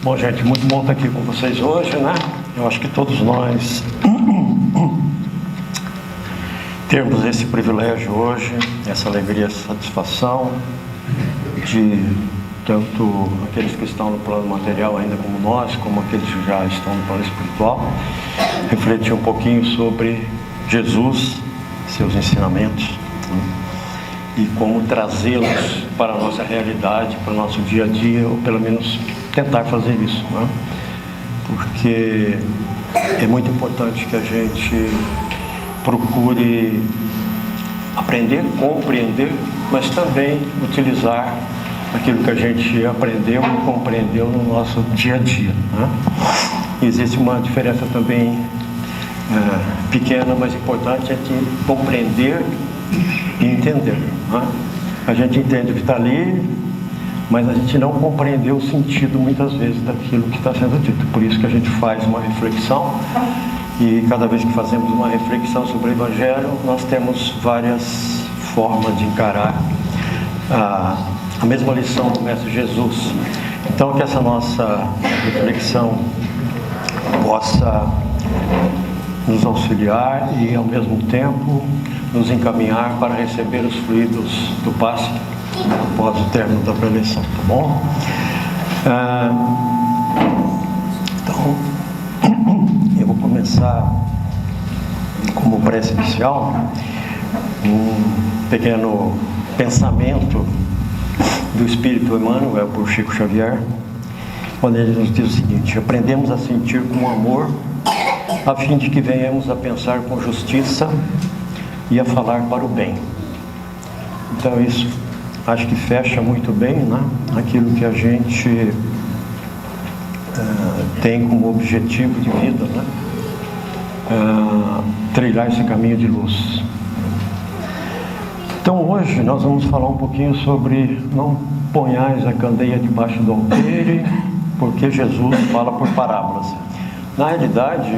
Bom, gente, muito bom estar aqui com vocês hoje, né? Eu acho que todos nós temos esse privilégio hoje, essa alegria, essa satisfação de tanto aqueles que estão no plano material ainda como nós, como aqueles que já estão no plano espiritual, refletir um pouquinho sobre Jesus, seus ensinamentos, né? E como trazê-los para a nossa realidade, para o nosso dia a dia, ou pelo menos tentar fazer isso, né? Porque é muito importante que a gente procure aprender, compreender, mas também utilizar aquilo que a gente aprendeu e compreendeu no nosso dia a dia, né? Existe uma diferença também pequena, mas importante, entre compreender e entender, né? A gente entende o que está ali, mas a gente não compreendeu o sentido muitas vezes daquilo que está sendo dito. Por isso que a gente faz uma reflexão, e cada vez que fazemos uma reflexão sobre o Evangelho, nós temos várias formas de encarar a mesma lição do Mestre Jesus. Então, que essa nossa reflexão possa nos auxiliar e, ao mesmo tempo, nos encaminhar para receber os fluidos do passe após o término da preleção, tá bom? Então, eu vou começar como prece inicial, um pequeno pensamento do Espírito Emmanuel por Chico Xavier, quando ele nos diz o seguinte: aprendemos a sentir com amor, a fim de que venhamos a pensar com justiça e a falar para o bem. Então isso acho que fecha muito bem, né, aquilo que a gente tem como objetivo de vida, né, trilhar esse caminho de luz. Então hoje nós vamos falar um pouquinho sobre não ponhais a candeia debaixo do alqueire, porque Jesus fala por parábolas. Na realidade,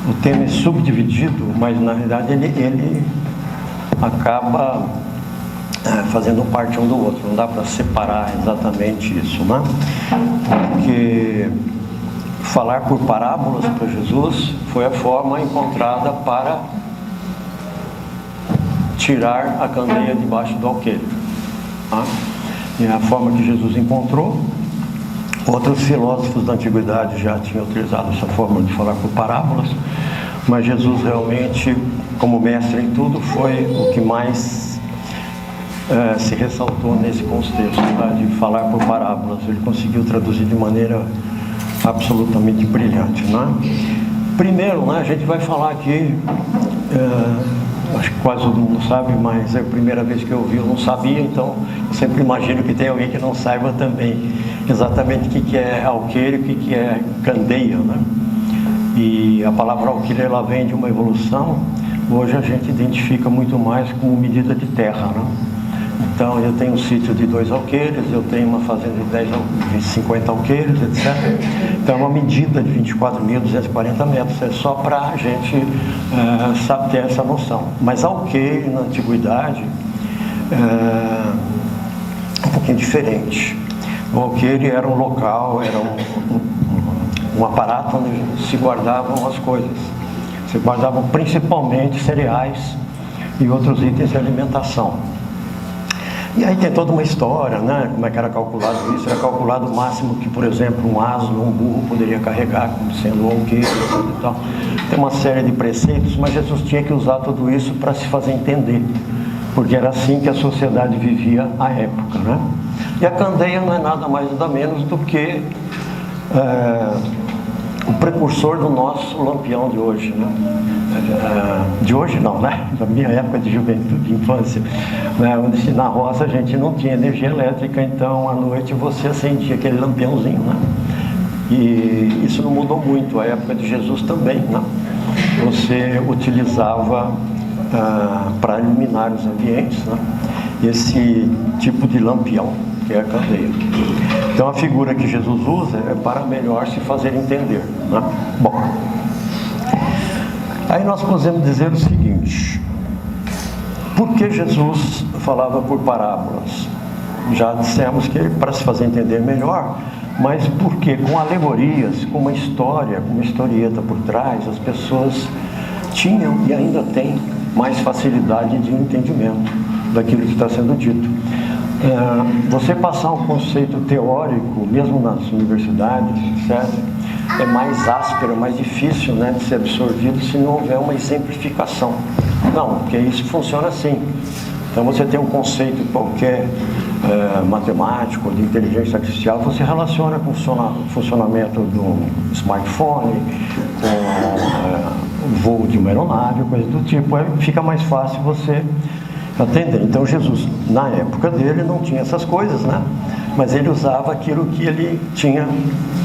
o tema é subdividido, mas na realidade ele acaba fazendo parte um do outro. Não dá para separar exatamente isso, né? Porque falar por parábolas para Jesus foi a forma encontrada para tirar a candeia debaixo do alqueire, tá? E a forma que Jesus encontrou. Outros filósofos da antiguidade já tinham utilizado essa forma de falar por parábolas, mas Jesus realmente, como mestre em tudo, foi o que mais se ressaltou nesse contexto, tá, de falar por parábolas. Ele conseguiu traduzir de maneira absolutamente brilhante, né? Primeiro, né, a gente vai falar aqui, acho que quase todo mundo sabe, mas é a primeira vez que eu ouvi, eu não sabia, então eu sempre imagino que tem alguém que não saiba também exatamente o que é alqueire, o que é candeia, né? E a palavra alqueire, ela vem de uma evolução. Hoje a gente identifica muito mais como medida de terra, né? Então eu tenho um sítio de 2 alqueires, eu tenho uma fazenda de 50 alqueires, etc. Então é uma medida de 24.240 metros, é só para a gente ter essa noção. Mas alqueire na antiguidade é um pouquinho diferente. O alqueire era um local, era um aparato onde se guardavam as coisas. Se guardavam principalmente cereais e outros itens de alimentação. E aí tem toda uma história, né? Como é que era calculado isso? Era calculado o máximo que, por exemplo, um asno, um burro poderia carregar, como sendo um alqueire, e tal. Tem uma série de preceitos, mas Jesus tinha que usar tudo isso para se fazer entender, porque era assim que a sociedade vivia à época, né? E a candeia não é nada mais nada menos do que o precursor do nosso lampião de hoje, né? De hoje não, né? Da minha época de juventude, de infância, né? Onde na roça a gente não tinha energia elétrica, então à noite você acendia aquele lampiãozinho, né? E isso não mudou muito, a época de Jesus também, né? Você utilizava para iluminar os ambientes, né, esse tipo de lampião, que é a candeia. Então a figura que Jesus usa é para melhor se fazer entender, né? Bom, aí nós podemos dizer o seguinte: por que Jesus falava por parábolas? Já dissemos que para se fazer entender melhor, mas porque com alegorias, com uma história, com uma historieta por trás, as pessoas tinham e ainda têm mais facilidade de entendimento daquilo que está sendo dito. Você passar um conceito teórico, mesmo nas universidades, certo? É mais áspero, mais difícil, né, de ser absorvido se não houver uma exemplificação. Não, porque isso funciona assim. Então você tem um conceito qualquer matemático, de inteligência artificial, você relaciona com o funcionamento do smartphone, com o voo de uma aeronave, coisa do tipo, aí fica mais fácil você atender. Então Jesus, na época dele, não tinha essas coisas, né? Mas ele usava aquilo que ele tinha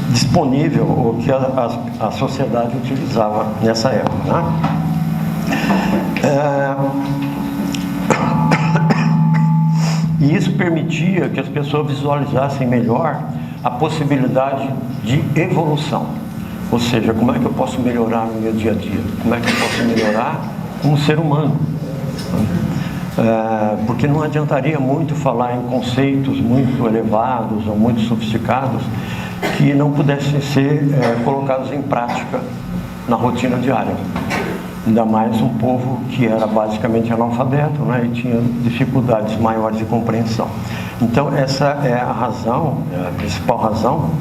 disponível, ou que a sociedade utilizava nessa época, né? E isso permitia que as pessoas visualizassem melhor a possibilidade de evolução. Ou seja, como é que eu posso melhorar no meu dia a dia? Como é que eu posso melhorar como ser humano? Porque não adiantaria muito falar em conceitos muito elevados ou muito sofisticados que não pudessem ser colocados em prática na rotina diária. Ainda mais um povo que era basicamente analfabeto, né, e tinha dificuldades maiores de compreensão. Então essa é a razão, a principal razão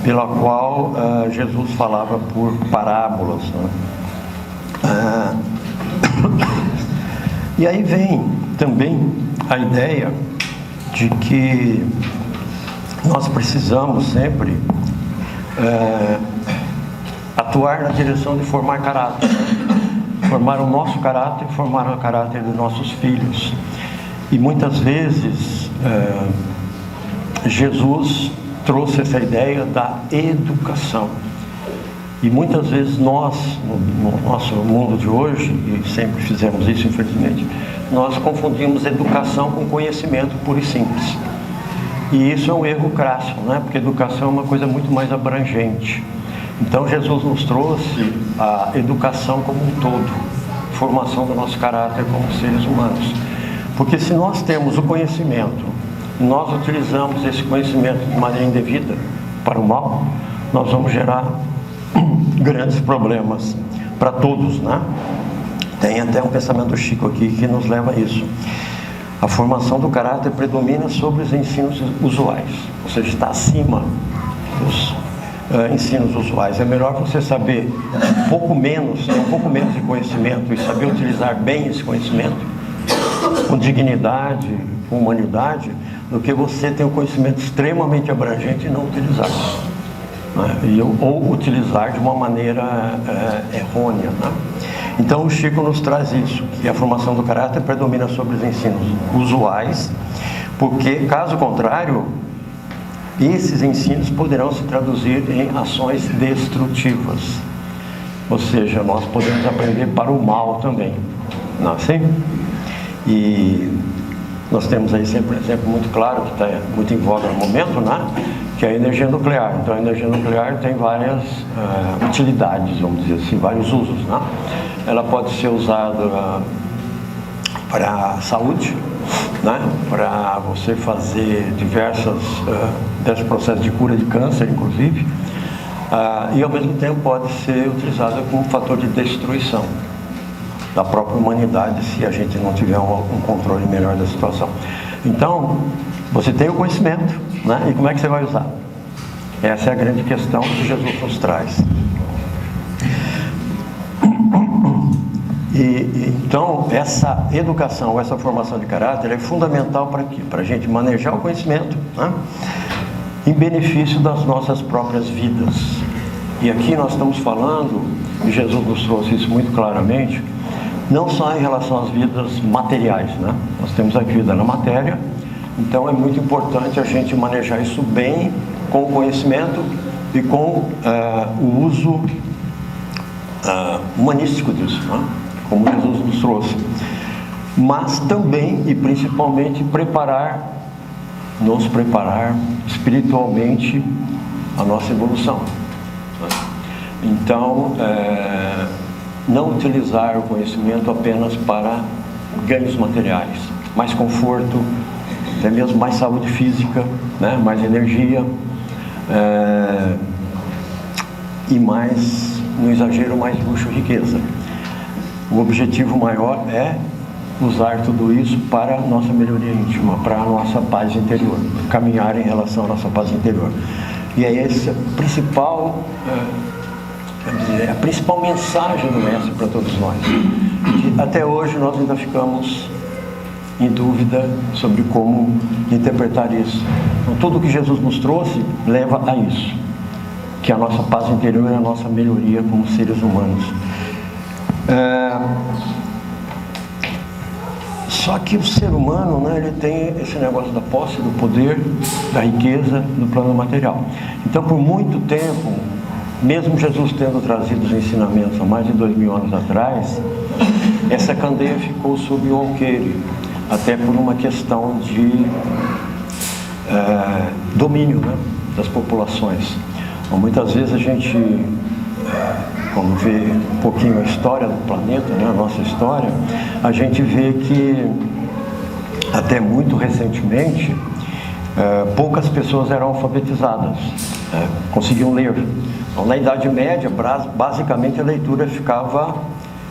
pela qual Jesus falava por parábolas, né? E aí vem também a ideia de que nós precisamos sempre atuar na direção de formar caráter, formar o nosso caráter e formar o caráter dos nossos filhos. E muitas vezes Jesus trouxe essa ideia da educação. E muitas vezes nós, no nosso mundo de hoje, e sempre fizemos isso infelizmente, nós confundimos educação com conhecimento puro e simples. E isso é um erro crasso, né? Porque educação é uma coisa muito mais abrangente. Então Jesus nos trouxe a educação como um todo, formação do nosso caráter como seres humanos. Porque se nós temos o conhecimento, nós utilizamos esse conhecimento de maneira indevida para o mal, nós vamos gerar grandes problemas para todos, né? Tem até um pensamento do Chico aqui que nos leva a isso. A formação do caráter predomina sobre os ensinos usuais, ou seja, está acima dos ensinos usuais. É melhor você saber um pouco menos de conhecimento e saber utilizar bem esse conhecimento com dignidade, com humanidade, do que você ter um conhecimento extremamente abrangente e não utilizar, né? Ou utilizar de uma maneira errônea, né? Então o Chico nos traz isso, que a formação do caráter predomina sobre os ensinos usuais, porque caso contrário, esses ensinos poderão se traduzir em ações destrutivas. Ou seja, nós podemos aprender para o mal também, não é assim? E nós temos aí sempre um exemplo muito claro, que está muito em voga no momento, né? Que é a energia nuclear. Então a energia nuclear tem várias utilidades, vamos dizer assim, vários usos, né? Ela pode ser usada para a saúde, né? Para você fazer diversos processos de cura de câncer, inclusive, e ao mesmo tempo pode ser utilizada como fator de destruição da própria humanidade, se a gente não tiver um controle melhor da situação. Então, você tem o conhecimento, né? E como é que você vai usar? Essa é a grande questão que Jesus nos traz. Então, essa educação, essa formação de caráter é fundamental para quê? Para a gente manejar o conhecimento, né? Em benefício das nossas próprias vidas. E aqui nós estamos falando, e Jesus nos trouxe isso muito claramente, não só em relação às vidas materiais, né? Nós temos a vida na matéria, então é muito importante a gente manejar isso bem, com o conhecimento e com o uso humanístico disso, né? Como Jesus nos trouxe. Mas também e principalmente nos preparar espiritualmente a nossa evolução, né? Então, não utilizar o conhecimento apenas para ganhos materiais, mais conforto, até mesmo mais saúde física, né? Mais energia, e mais, no exagero, mais luxo e riqueza. O objetivo maior é usar tudo isso para a nossa melhoria íntima, para a nossa paz interior, caminhar em relação à nossa paz interior. E é essa a principal mensagem do Mestre para todos nós. E até hoje nós ainda ficamos em dúvida sobre como interpretar isso. Então, tudo que Jesus nos trouxe leva a isso, que a nossa paz interior é a nossa melhoria como seres humanos. Só que o ser humano, né, ele tem esse negócio da posse, do poder, da riqueza, do plano material. Então, por muito tempo, mesmo Jesus tendo trazido os ensinamentos há mais de 2000 anos atrás, essa candeia ficou sob o alqueire, até por uma questão de domínio, né, das populações. Então, muitas vezes a gente, quando vê um pouquinho a história do planeta, né, a nossa história, a gente vê que até muito recentemente poucas pessoas eram alfabetizadas, conseguiam ler. Então, na Idade Média, basicamente a leitura ficava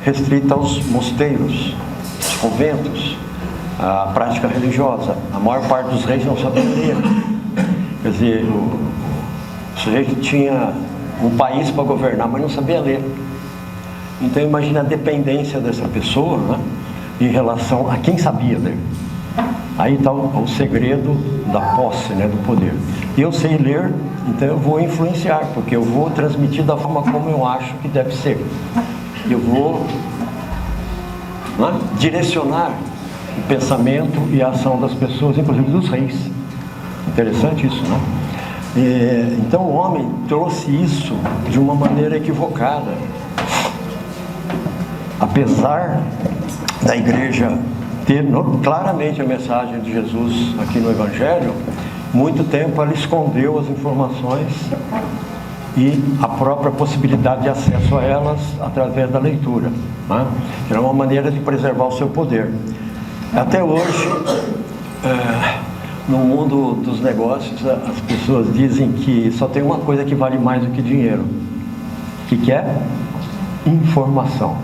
restrita aos mosteiros, aos conventos, à prática religiosa. A maior parte dos reis não sabia ler. Quer dizer, o sujeito tinha um país para governar, mas não sabia ler. Então imagina a dependência dessa pessoa, né, em relação a quem sabia ler. Aí está o segredo da posse, né, do poder. Eu sei ler, então eu vou influenciar, porque eu vou transmitir da forma como eu acho que deve ser. Eu vou, né, direcionar o pensamento e a ação das pessoas, inclusive dos reis. Interessante isso, né? Então o homem trouxe isso de uma maneira equivocada. Apesar da igreja ter claramente a mensagem de Jesus aqui no Evangelho, muito tempo ela escondeu as informações e a própria possibilidade de acesso a elas através da leitura, né? Que era uma maneira de preservar o seu poder. Até hoje, no mundo dos negócios, as pessoas dizem que só tem uma coisa que vale mais do que dinheiro. O que é? Informação,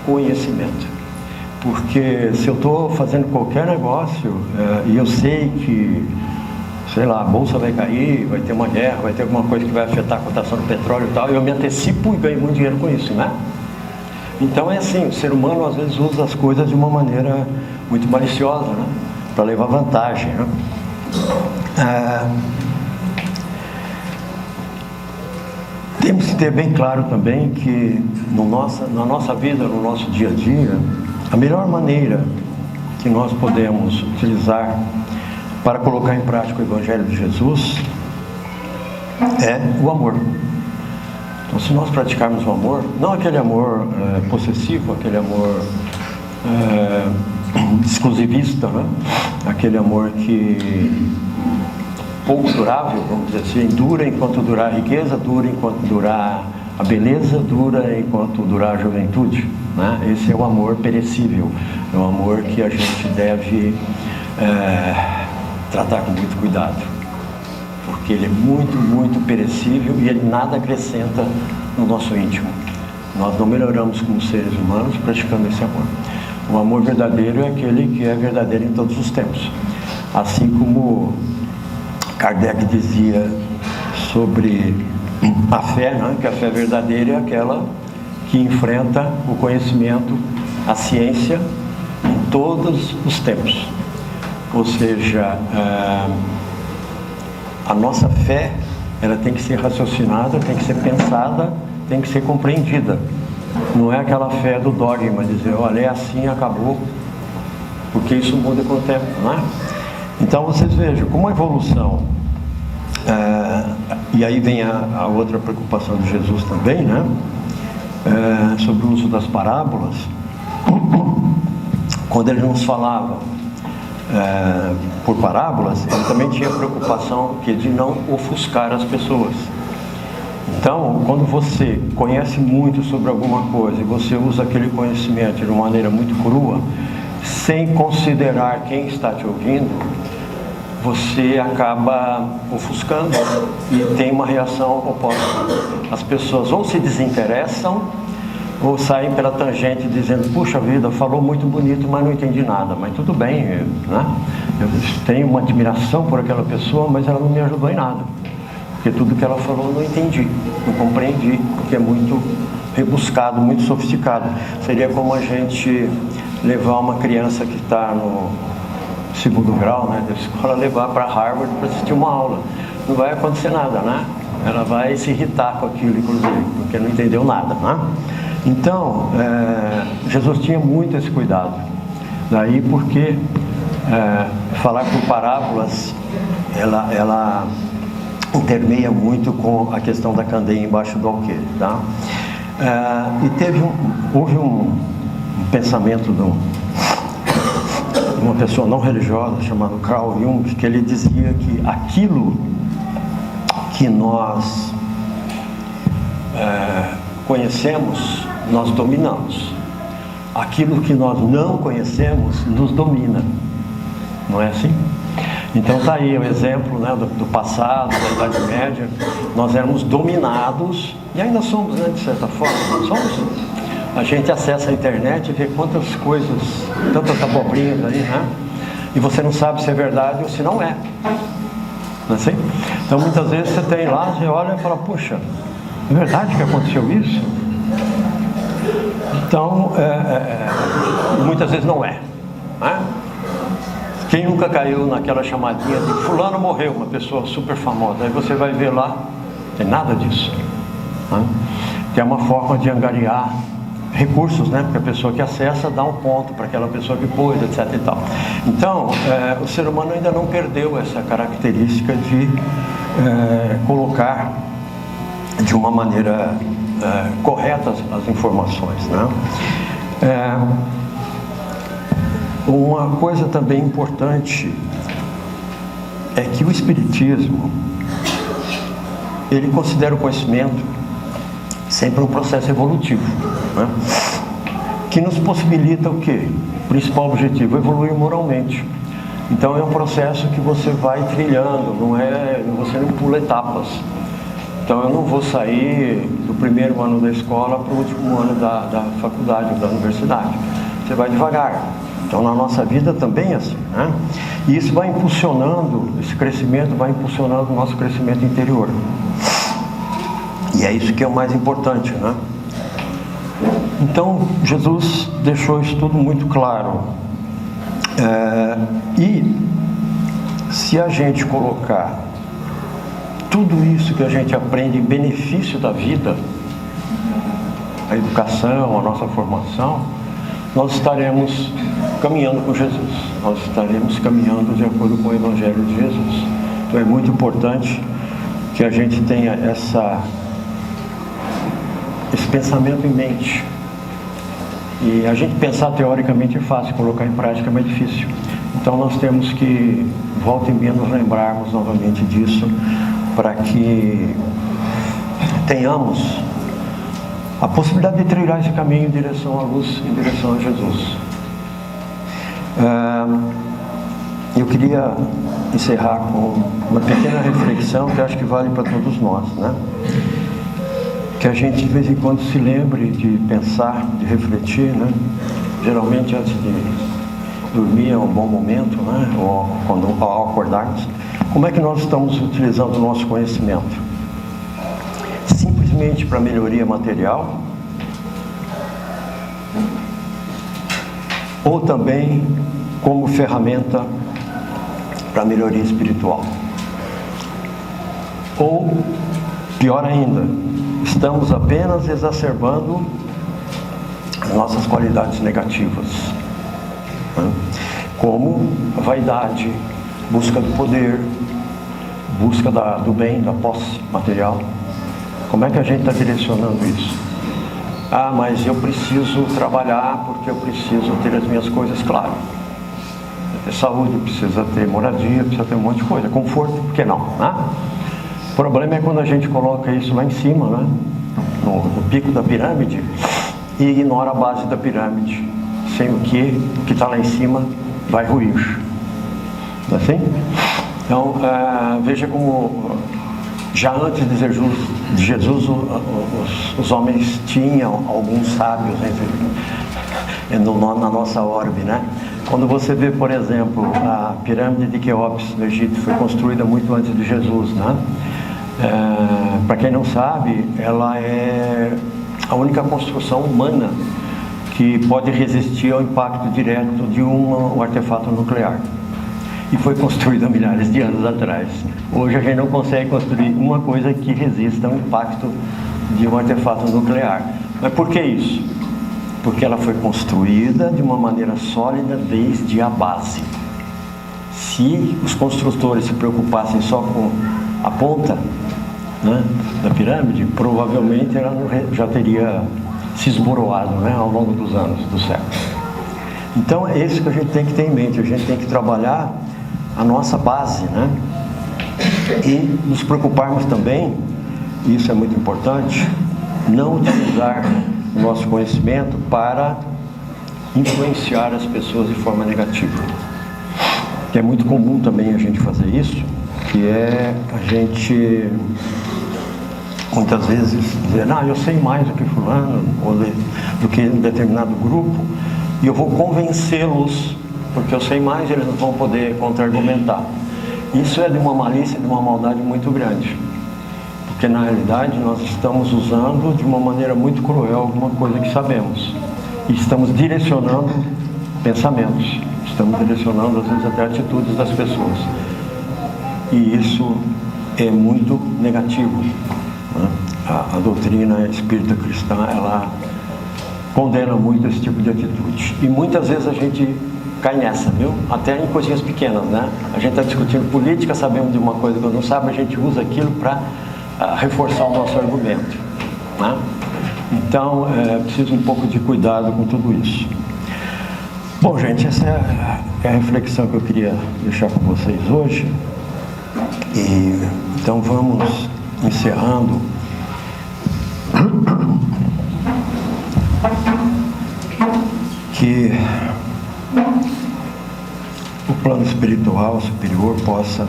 conhecimento. Porque se eu estou fazendo qualquer negócio e eu sei que, sei lá, a bolsa vai cair, vai ter uma guerra, vai ter alguma coisa que vai afetar a cotação do petróleo e tal, eu me antecipo e ganho muito dinheiro com isso, né? Então é assim, o ser humano às vezes usa as coisas de uma maneira muito maliciosa, né, para levar vantagem, né? Temos que ter bem claro também que na nossa vida, no nosso dia a dia, a melhor maneira que nós podemos utilizar para colocar em prática o Evangelho de Jesus é o amor. Então, se nós praticarmos o amor, não aquele amor possessivo, aquele amor exclusivista, né? Aquele amor que pouco durável, vamos dizer assim, dura enquanto durar a riqueza, dura enquanto durar a beleza, dura enquanto durar a juventude, né? Esse é o amor perecível, é o amor que a gente deve tratar com muito cuidado, porque ele é muito, muito perecível e ele nada acrescenta no nosso íntimo. Nós não melhoramos como seres humanos praticando esse amor. O amor verdadeiro é aquele que é verdadeiro em todos os tempos. Assim como Kardec dizia sobre a fé, né? Que a fé verdadeira é aquela que enfrenta o conhecimento, a ciência, em todos os tempos. Ou seja, a nossa fé, ela tem que ser raciocinada, tem que ser pensada, tem que ser compreendida. Não é aquela fé do dogma, dizer, olha, é assim, acabou, porque isso muda com o tempo, não é? Então vocês vejam, como a evolução, e aí vem a outra preocupação de Jesus também, né? Sobre o uso das parábolas, quando ele nos falava por parábolas, ele também tinha preocupação de não ofuscar as pessoas. Então, quando você conhece muito sobre alguma coisa e você usa aquele conhecimento de uma maneira muito crua, sem considerar quem está te ouvindo, você acaba ofuscando e tem uma reação oposta. As pessoas ou se desinteressam ou saem pela tangente dizendo: puxa vida, falou muito bonito, mas não entendi nada. Mas tudo bem, né? Eu tenho uma admiração por aquela pessoa, mas ela não me ajudou em nada, porque tudo que ela falou eu não entendi, não compreendi, porque é muito rebuscado, muito sofisticado. Seria como a gente levar uma criança que está no segundo grau, né, da escola, levar para Harvard para assistir uma aula. Não vai acontecer nada, né? Ela vai se irritar com aquilo, inclusive, porque não entendeu nada, né? Então, Jesus tinha muito esse cuidado. Daí porque falar por parábolas, ela intermeia muito com a questão da candeia embaixo do alqueire, tá? E houve um pensamento de uma pessoa não religiosa chamada Carl Jung, que ele dizia que aquilo que nós conhecemos, nós dominamos. Aquilo que nós não conhecemos, nos domina. Não é assim? Então está aí o exemplo, né, do passado, da Idade Média. Nós éramos dominados, e ainda somos, né, de certa forma. Somos. A gente acessa a internet e vê quantas coisas, tantas abobrinhas aí, né? E você não sabe se é verdade ou se não é. Não é assim? Então muitas vezes você tem lá, você olha e fala: puxa, é verdade que aconteceu isso? Então, muitas vezes não é, né? Quem nunca caiu naquela chamadinha de fulano morreu, uma pessoa super famosa? Aí você vai ver lá, não tem nada disso, né? Que é uma forma de angariar recursos, né? Porque a pessoa que acessa dá um ponto para aquela pessoa que pôs, etc e tal. Então, o ser humano ainda não perdeu essa característica de colocar de uma maneira correta as informações, né? Uma coisa também importante é que o Espiritismo, ele considera o conhecimento sempre um processo evolutivo, né? Que nos possibilita o quê? O principal objetivo: evoluir moralmente. Então é um processo que você vai trilhando, você não pula etapas. Então eu não vou sair do primeiro ano da escola para o último ano da faculdade ou da universidade. Você vai devagar. Então na nossa vida também é assim, né? E isso vai impulsionando, esse crescimento vai impulsionando o nosso crescimento interior. E é isso que é o mais importante, né? Então Jesus deixou isso tudo muito claro. E se a gente colocar tudo isso que a gente aprende em benefício da vida, a educação, a nossa formação, nós estaremos caminhando com Jesus, nós estaremos caminhando de acordo com o Evangelho de Jesus. Então é muito importante que a gente tenha esse pensamento em mente. E a gente pensar teoricamente é fácil, colocar em prática é mais difícil. Então nós temos que, volta e meia, nos lembrarmos novamente disso, para que tenhamos a possibilidade de trilhar esse caminho em direção à luz, em direção a Jesus. Eu queria encerrar com uma pequena reflexão que acho que vale para todos nós, né? Que a gente de vez em quando se lembre de pensar, de refletir, né? Geralmente antes de dormir é um bom momento, né? Ou ao acordarmos. Como é que nós estamos utilizando o nosso conhecimento? Simplesmente para melhoria material? Ou também como ferramenta para melhoria espiritual? Ou, pior ainda, estamos apenas exacerbando nossas qualidades negativas, né? Como a vaidade, busca do poder, busca do bem, da posse material. Como é que a gente está direcionando isso? Ah, mas eu preciso trabalhar porque eu preciso ter as minhas coisas, claro. Precisa ter saúde, precisa ter moradia, precisa ter um monte de coisa. Conforto, por que não, né? O problema é quando a gente coloca isso lá em cima, né? No pico da pirâmide, e ignora a base da pirâmide. sem o que está lá em cima vai ruir. Não é assim? Então, veja como já antes de Jesus os homens tinham alguns sábios na nossa orbe, né? Quando você vê, por exemplo, a pirâmide de Quéops no Egito, foi construída muito antes de Jesus, né? Para quem não sabe, ela é a única construção humana que pode resistir ao impacto direto de um artefato nuclear. E foi construída milhares de anos atrás. Hoje a gente não consegue construir uma coisa que resista ao impacto de um artefato nuclear. Mas por que isso? Porque ela foi construída de uma maneira sólida desde a base. Se os construtores se preocupassem só com a ponta, né, da pirâmide, provavelmente ela já teria se esboroado, né, ao longo dos anos, dos séculos. Então é isso que a gente tem que ter em mente. A gente tem que trabalhar a nossa base, né? E nos preocuparmos também, e isso é muito importante, não utilizar o nosso conhecimento para influenciar as pessoas de forma negativa. Que é muito comum também a gente fazer isso, que é a gente muitas vezes dizer, eu sei mais do que fulano, ou do que um determinado grupo, e eu vou convencê-los, porque eu sei mais, eles não vão poder contra-argumentar. Isso é de uma malícia, de uma maldade muito grande. Porque na realidade nós estamos usando de uma maneira muito cruel alguma coisa que sabemos. E estamos direcionando pensamentos. Estamos direcionando às vezes até atitudes das pessoas. E isso é muito negativo, né? A doutrina espírita cristã, ela condena muito esse tipo de atitude. E muitas vezes a gente cai nessa, viu? Até em coisinhas pequenas, né? A gente está discutindo política, sabemos de uma coisa que não sabe, a gente usa aquilo para reforçar o nosso argumento, né? Então, precisa um pouco de cuidado com tudo isso. Bom, gente, essa é a reflexão que eu queria deixar com vocês hoje. E então vamos encerrando. Que o plano espiritual superior possa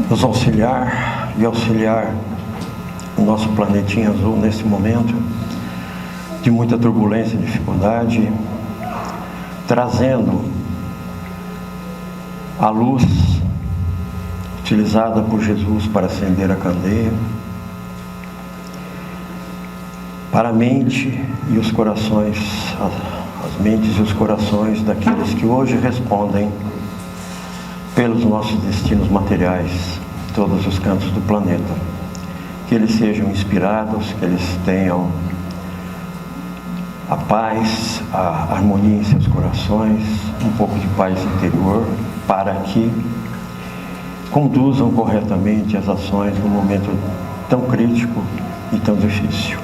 nos auxiliar e auxiliar o nosso planetinha azul nesse momento de muita turbulência e dificuldade, trazendo a luz utilizada por Jesus para acender a candeia para a mente e os corações, as mentes e os corações daqueles que hoje respondem pelos nossos destinos materiais em todos os cantos do planeta. Que eles sejam inspirados, que eles tenham a paz, a harmonia em seus corações, um pouco de paz interior, para que conduzam corretamente as ações num momento tão crítico e tão difícil.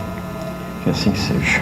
Que assim seja.